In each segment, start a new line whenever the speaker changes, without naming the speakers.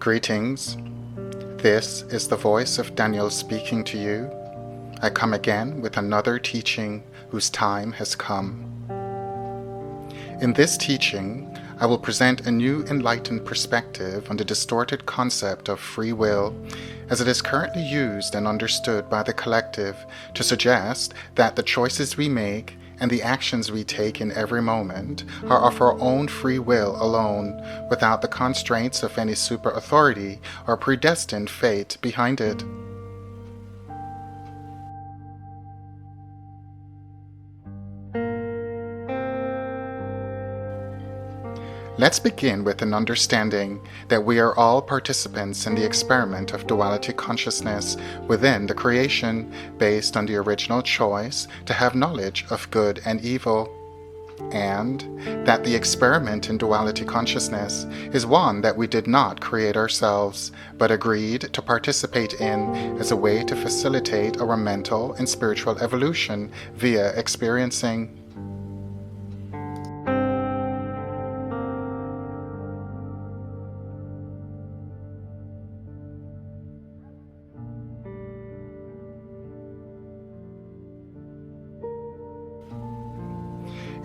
Greetings. This is the voice of Daniel speaking to you. I come again with another teaching whose time has come. In this teaching, I will present a new enlightened perspective on the distorted concept of free will as it is currently used and understood by the collective to suggest that the choices we make and the actions we take in every moment are of our own free will alone, without the constraints of any super authority or predestined fate behind it. Let's begin with an understanding that we are all participants in the experiment of duality consciousness within the creation based on the original choice to have knowledge of good and evil, and that the experiment in duality consciousness is one that we did not create ourselves, but agreed to participate in as a way to facilitate our mental and spiritual evolution via experiencing.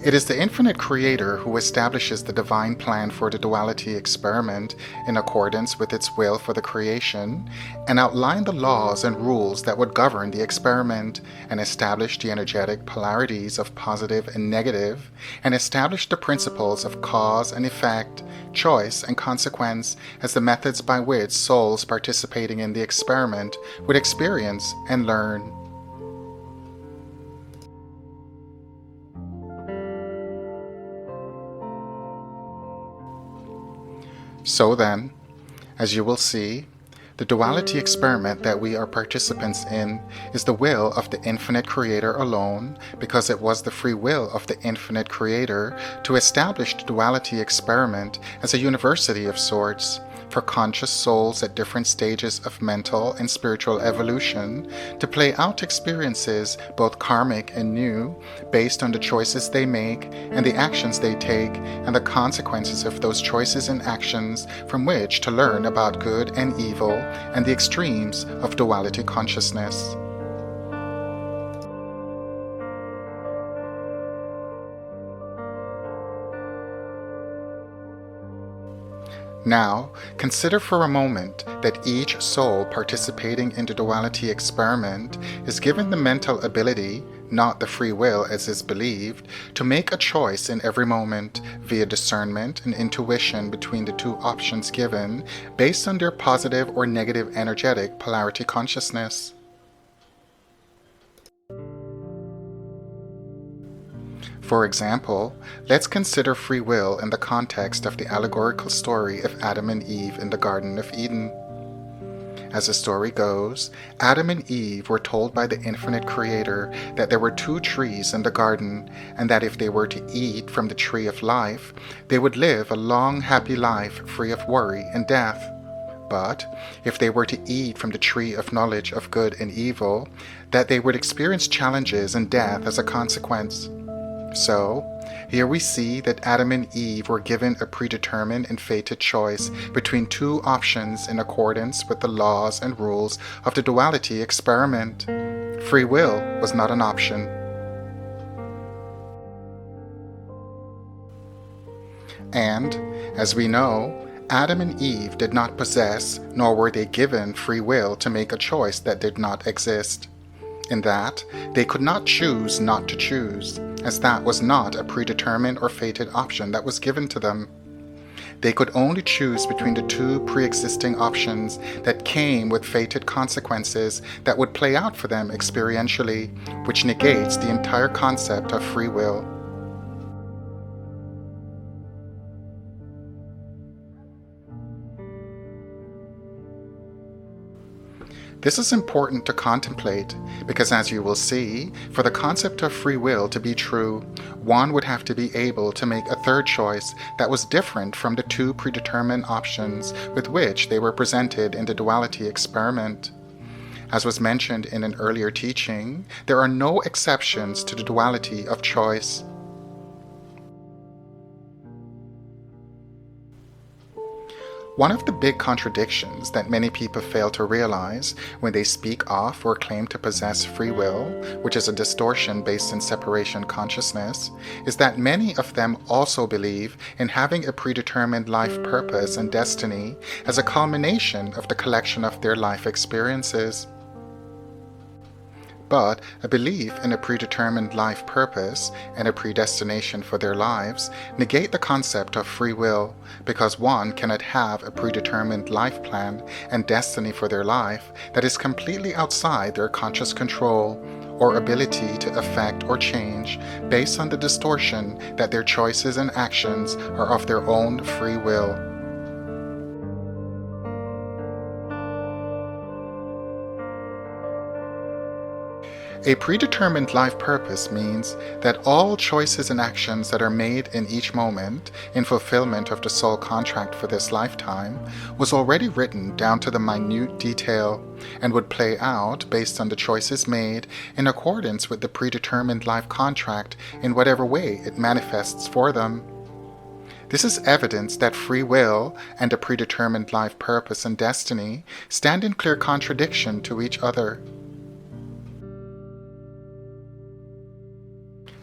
It is the infinite creator who establishes the divine plan for the duality experiment in accordance with its will for the creation, and outline the laws and rules that would govern the experiment, and establish the energetic polarities of positive and negative, and establish the principles of cause and effect, choice and consequence as the methods by which souls participating in the experiment would experience and learn. So then, as you will see, the duality experiment that we are participants in is the will of the infinite creator alone, because it was the free will of the infinite creator to establish the duality experiment as a university of sorts for conscious souls at different stages of mental and spiritual evolution to play out experiences, both karmic and new, based on the choices they make and the actions they take and the consequences of those choices and actions, from which to learn about good and evil and the extremes of duality consciousness. Now, consider for a moment that each soul participating in the duality experiment is given the mental ability, not the free will as is believed, to make a choice in every moment via discernment and intuition between the two options given based on their positive or negative energetic polarity consciousness. For example, let's consider free will in the context of the allegorical story of Adam and Eve in the Garden of Eden. As the story goes, Adam and Eve were told by the infinite creator that there were two trees in the garden, and that if they were to eat from the tree of life, they would live a long, happy life free of worry and death. But if they were to eat from the tree of knowledge of good and evil, that they would experience challenges and death as a consequence. So, here we see that Adam and Eve were given a predetermined and fated choice between two options in accordance with the laws and rules of the duality experiment. Free will was not an option. And, as we know, Adam and Eve did not possess, nor were they given free will to make a choice that did not exist. In that, they could not choose not to choose, as that was not a predetermined or fated option that was given to them. They could only choose between the two pre-existing options that came with fated consequences that would play out for them experientially, which negates the entire concept of free will. This is important to contemplate because, as you will see, for the concept of free will to be true, one would have to be able to make a third choice that was different from the two predetermined options with which they were presented in the duality experiment. As was mentioned in an earlier teaching, there are no exceptions to the duality of choice. One of the big contradictions that many people fail to realize when they speak of or claim to possess free will, which is a distortion based in separation consciousness, is that many of them also believe in having a predetermined life purpose and destiny as a culmination of the collection of their life experiences. But a belief in a predetermined life purpose and a predestination for their lives negate the concept of free will, because one cannot have a predetermined life plan and destiny for their life that is completely outside their conscious control or ability to affect or change based on the distortion that their choices and actions are of their own free will. A predetermined life purpose means that all choices and actions that are made in each moment in fulfillment of the soul contract for this lifetime was already written down to the minute detail and would play out based on the choices made in accordance with the predetermined life contract in whatever way it manifests for them. This is evidence that free will and a predetermined life purpose and destiny stand in clear contradiction to each other.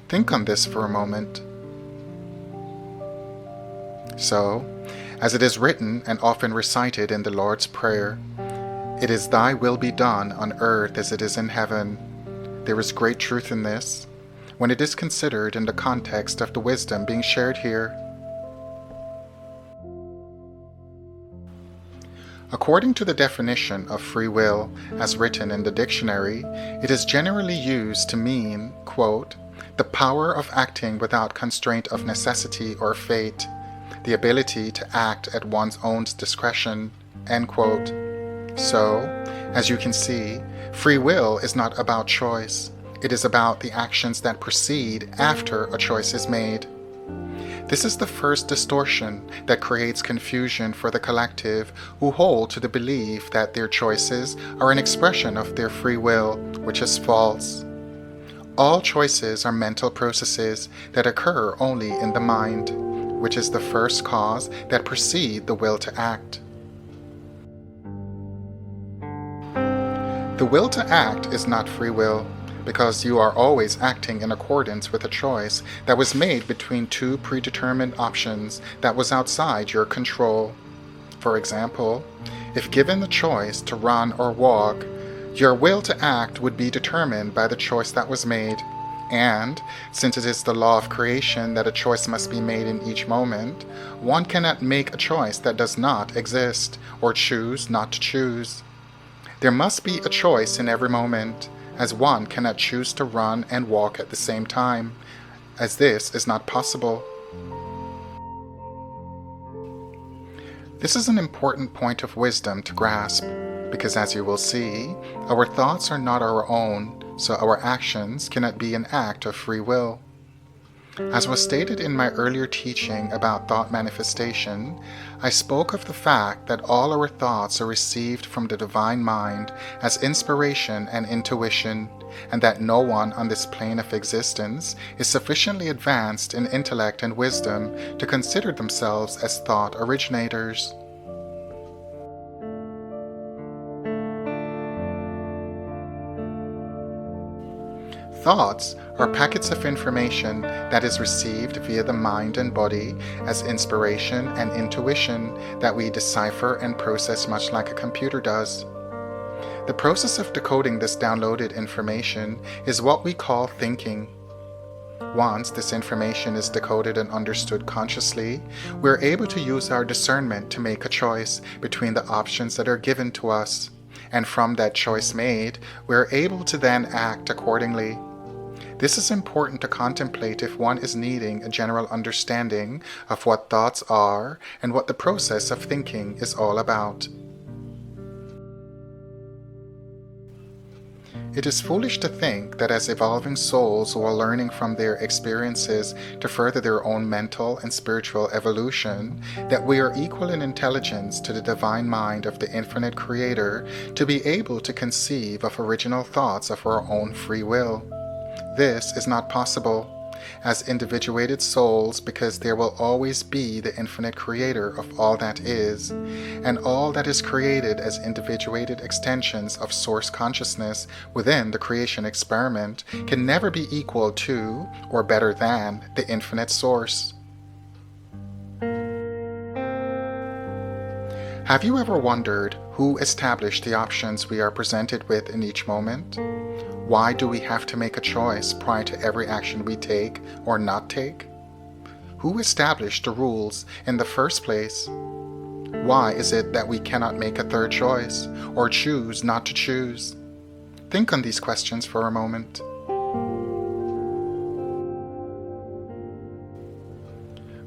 Think on this for a moment. So, as it is written and often recited in the Lord's Prayer, "It is thy will be done on earth as it is in heaven," there is great truth in this when it is considered in the context of the wisdom being shared here. According to the definition of free will as written in the dictionary, it is generally used to mean, quote, "the power of acting without constraint of necessity or fate, the ability to act at one's own discretion," end quote. So, as you can see, free will is not about choice. It is about the actions that proceed after a choice is made. This is the first distortion that creates confusion for the collective who hold to the belief that their choices are an expression of their free will, which is false. All choices are mental processes that occur only in the mind, which is the first cause that precede the will to act. The will to act is not free will, because you are always acting in accordance with a choice that was made between two predetermined options that was outside your control. For example, if given the choice to run or walk, your will to act would be determined by the choice that was made, and since it is the law of creation that a choice must be made in each moment, one cannot make a choice that does not exist or choose not to choose. There must be a choice in every moment, as one cannot choose to run and walk at the same time, as this is not possible. This is an important point of wisdom to grasp, because as you will see, our thoughts are not our own, so our actions cannot be an act of free will. As was stated in my earlier teaching about thought manifestation, I spoke of the fact that all our thoughts are received from the divine mind as inspiration and intuition, and that no one on this plane of existence is sufficiently advanced in intellect and wisdom to consider themselves as thought originators. Thoughts are packets of information that is received via the mind and body as inspiration and intuition that we decipher and process much like a computer does. The process of decoding this downloaded information is what we call thinking. Once this information is decoded and understood consciously, we are able to use our discernment to make a choice between the options that are given to us, and from that choice made, we are able to then act accordingly. This is important to contemplate if one is needing a general understanding of what thoughts are and what the process of thinking is all about. It is foolish to think that as evolving souls who are learning from their experiences to further their own mental and spiritual evolution, that we are equal in intelligence to the divine mind of the infinite Creator to be able to conceive of original thoughts of our own free will. This is not possible, as individuated souls because there will always be the infinite creator of all that is, and all that is created as individuated extensions of source consciousness within the creation experiment can never be equal to or better than the infinite source. Have you ever wondered who established the options we are presented with in each moment? Why do we have to make a choice prior to every action we take or not take? Who established the rules in the first place? Why is it that we cannot make a third choice or choose not to choose? Think on these questions for a moment.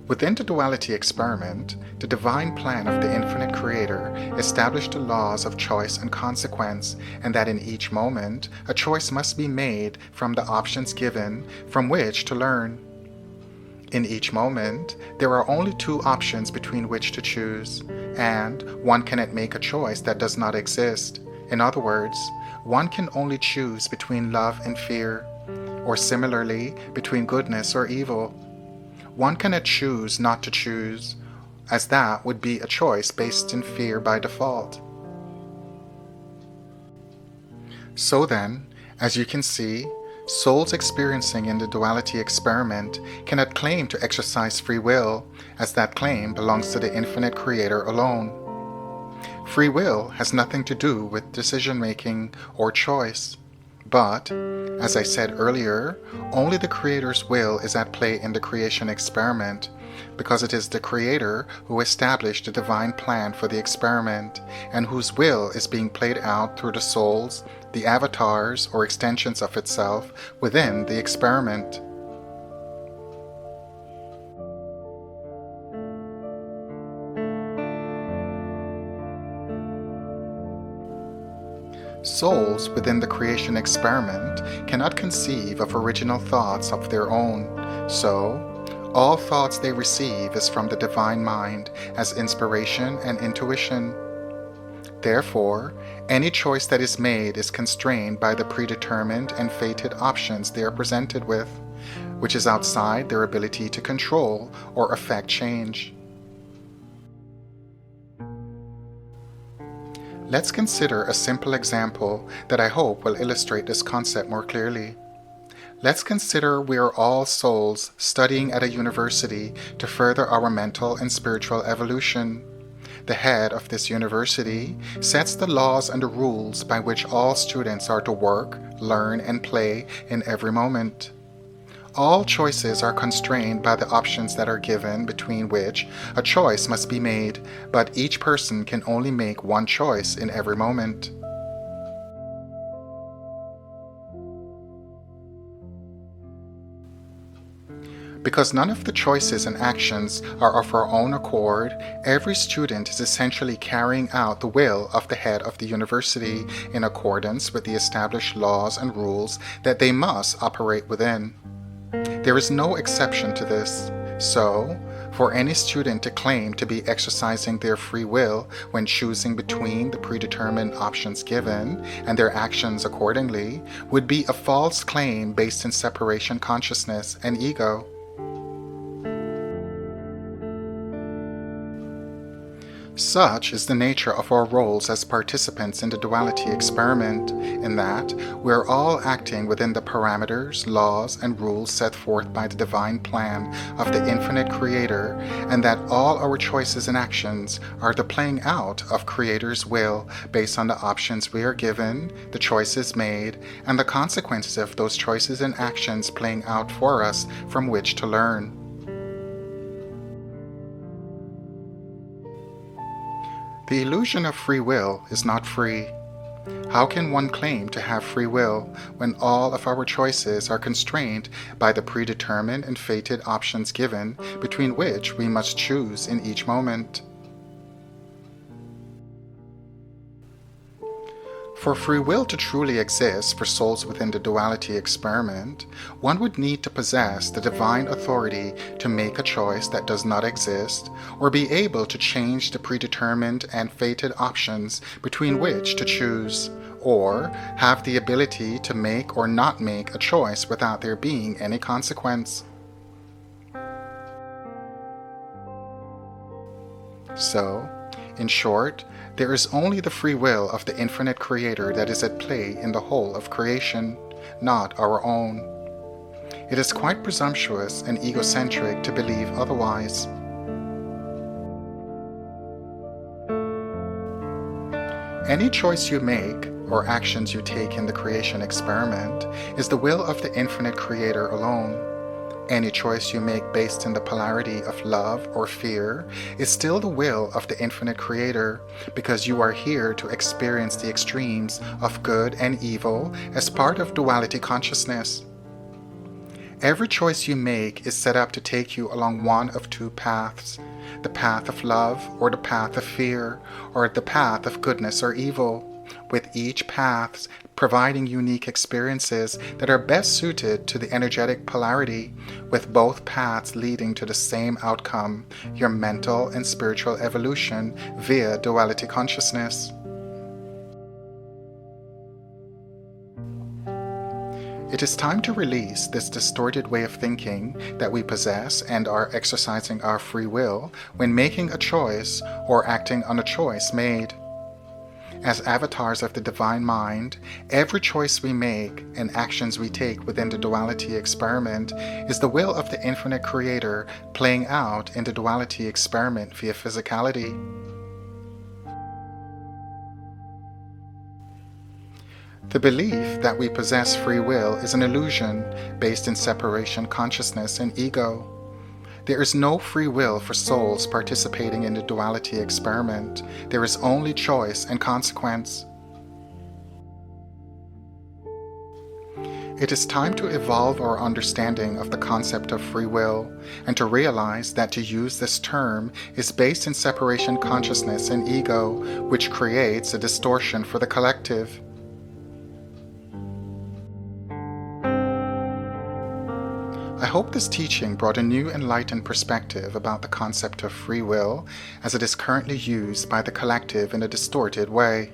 Within the duality experiment, the divine plan of the infinite creator established the laws of choice and consequence, and that in each moment, a choice must be made from the options given from which to learn. In each moment, there are only two options between which to choose, and one cannot make a choice that does not exist. In other words, one can only choose between love and fear, or similarly, between goodness or evil. One cannot choose not to choose, as that would be a choice based in fear by default. So then, as you can see, souls experiencing in the duality experiment cannot claim to exercise free will, as that claim belongs to the infinite creator alone. Free will has nothing to do with decision-making or choice. But, as I said earlier, only the Creator's will is at play in the creation experiment, because it is the Creator who established the divine plan for the experiment, and whose will is being played out through the souls, the avatars or extensions of itself within the experiment. Souls within the creation experiment cannot conceive of original thoughts of their own, so all thoughts they receive is from the divine mind as inspiration and intuition. Therefore, any choice that is made is constrained by the predetermined and fated options they are presented with, which is outside their ability to control or affect change. Let's consider a simple example that I hope will illustrate this concept more clearly. Let's consider we are all souls studying at a university to further our mental and spiritual evolution. The head of this university sets the laws and the rules by which all students are to work, learn, and play in every moment. All choices are constrained by the options that are given, between which a choice must be made, but each person can only make one choice in every moment. Because none of the choices and actions are of our own accord, every student is essentially carrying out the will of the head of the university in accordance with the established laws and rules that they must operate within. There is no exception to this. So, for any student to claim to be exercising their free will when choosing between the predetermined options given and their actions accordingly would be a false claim based in separation consciousness and ego. Such is the nature of our roles as participants in the duality experiment, in that we are all acting within the parameters, laws, and rules set forth by the divine plan of the infinite Creator, and that all our choices and actions are the playing out of Creator's will based on the options we are given, the choices made, and the consequences of those choices and actions playing out for us from which to learn. The illusion of free will is not free. How can one claim to have free will when all of our choices are constrained by the predetermined and fated options given, between which we must choose in each moment? For free will to truly exist for souls within the duality experiment, one would need to possess the divine authority to make a choice that does not exist, or be able to change the predetermined and fated options between which to choose, or have the ability to make or not make a choice without there being any consequence. So, in short, there is only the free will of the infinite Creator that is at play in the whole of creation, not our own. It is quite presumptuous and egocentric to believe otherwise. Any choice you make, or actions you take in the creation experiment, is the will of the infinite Creator alone. Any choice you make based in the polarity of love or fear is still the will of the infinite Creator, because you are here to experience the extremes of good and evil as part of duality consciousness. Every choice you make is set up to take you along one of two paths: the path of love or the path of fear, or the path of goodness or evil, with each path providing unique experiences that are best suited to the energetic polarity, with both paths leading to the same outcome, your mental and spiritual evolution via duality consciousness. It is time to release this distorted way of thinking that we possess and are exercising our free will when making a choice or acting on a choice made. As avatars of the divine mind, every choice we make and actions we take within the duality experiment is the will of the infinite Creator playing out in the duality experiment via physicality. The belief that we possess free will is an illusion based in separation consciousness and ego. There is no free will for souls participating in the duality experiment. There is only choice and consequence. It is time to evolve our understanding of the concept of free will and to realize that to use this term is based in separation consciousness and ego, which creates a distortion for the collective. I hope this teaching brought a new enlightened perspective about the concept of free will as it is currently used by the collective in a distorted way.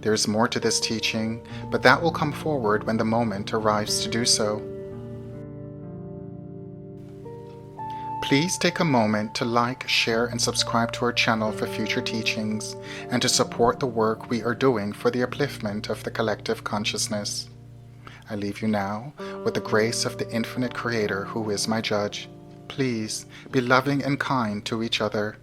There is more to this teaching, but that will come forward when the moment arrives to do so. Please take a moment to like, share, and subscribe to our channel for future teachings and to support the work we are doing for the upliftment of the collective consciousness. I leave you now with the grace of the infinite Creator who is my judge. Please be loving and kind to each other.